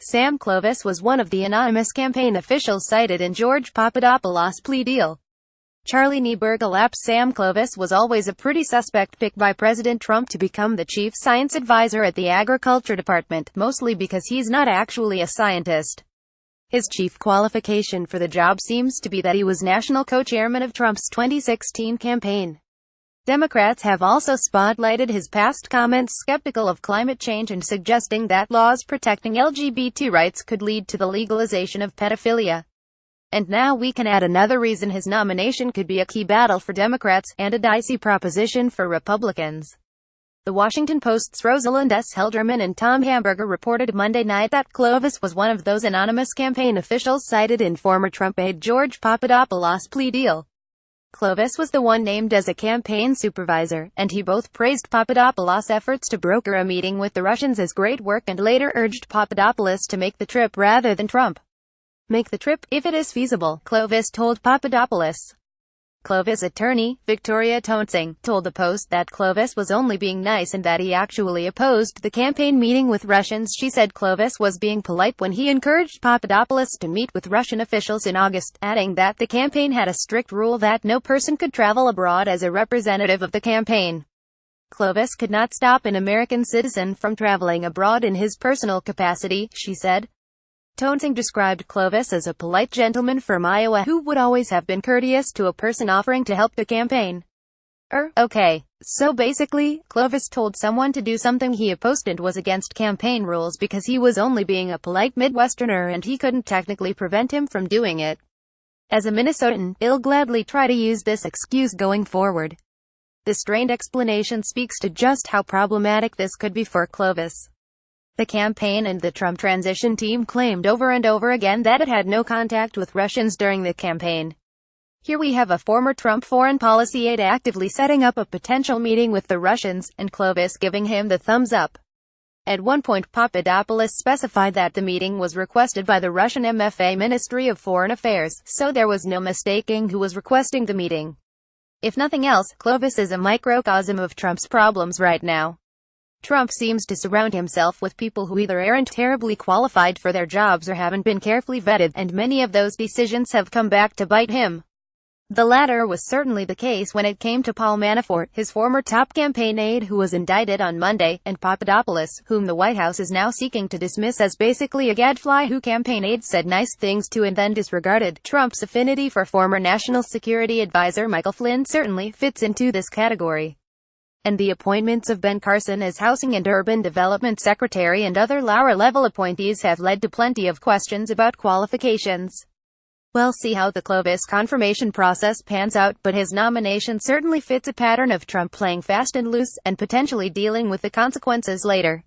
Sam Clovis was one of the anonymous campaign officials cited in George Papadopouloss' plea deal. Charlie NeibergallAP Sam Clovis was always a pretty suspect pick by President Trump to become the chief science advisor at the Agriculture Department, mostly because he's not actually a scientist. His chief qualification for the job seems to be that he was national co-chairman of Trump's 2016 campaign. Democrats have also spotlighted his past comments skeptical of climate change and suggesting that laws protecting LGBT rights could lead to the legalization of pedophilia. And now we can add another reason his nomination could be a key battle for Democrats, and a dicey proposition for Republicans. The Washington Post's Rosalind S. Helderman and Tom Hamburger reported Monday night that Clovis was one of those anonymous campaign officials cited in former Trump aide George Papadopouloss' plea deal. Clovis was the one named as a campaign supervisor, and he both praised Papadopoulos' efforts to broker a meeting with the Russians as great work and later urged Papadopoulos to make the trip rather than Trump. "Make the trip, if it is feasible," Clovis told Papadopoulos. Clovis' attorney, Victoria Toensing, told the Post that Clovis was only being nice and that he actually opposed the campaign meeting with Russians. She said Clovis was being polite when he encouraged Papadopoulos to meet with Russian officials in August, adding that the campaign had a strict rule that no person could travel abroad as a representative of the campaign. Clovis could not stop an American citizen from traveling abroad in his personal capacity, she said. Toensing described Clovis as a polite gentleman from Iowa who would always have been courteous to a person offering to help the campaign. Okay. So basically, Clovis told someone to do something he opposed and was against campaign rules because he was only being a polite Midwesterner and he couldn't technically prevent him from doing it. As a Minnesotan, he'll gladly try to use this excuse going forward. The strained explanation speaks to just how problematic this could be for Clovis. The campaign and the Trump transition team claimed over and over again that it had no contact with Russians during the campaign. Here we have a former Trump foreign policy aide actively setting up a potential meeting with the Russians, and Clovis giving him the thumbs up. At one point Papadopoulos specified that the meeting was requested by the Russian MFA Ministry of Foreign Affairs, so there was no mistaking who was requesting the meeting. If nothing else, Clovis is a microcosm of Trump's problems right now. Trump seems to surround himself with people who either aren't terribly qualified for their jobs or haven't been carefully vetted, and many of those decisions have come back to bite him. The latter was certainly the case when it came to Paul Manafort, his former top campaign aide who was indicted on Monday, and Papadopoulos, whom the White House is now seeking to dismiss as basically a gadfly who campaign aides said nice things to and then disregarded. Trump's affinity for former National Security Advisor Michael Flynn certainly fits into this category. And the appointments of Ben Carson as Housing and Urban Development Secretary and other lower-level appointees have led to plenty of questions about qualifications. We'll see how the Clovis confirmation process pans out, but his nomination certainly fits a pattern of Trump playing fast and loose, and potentially dealing with the consequences later.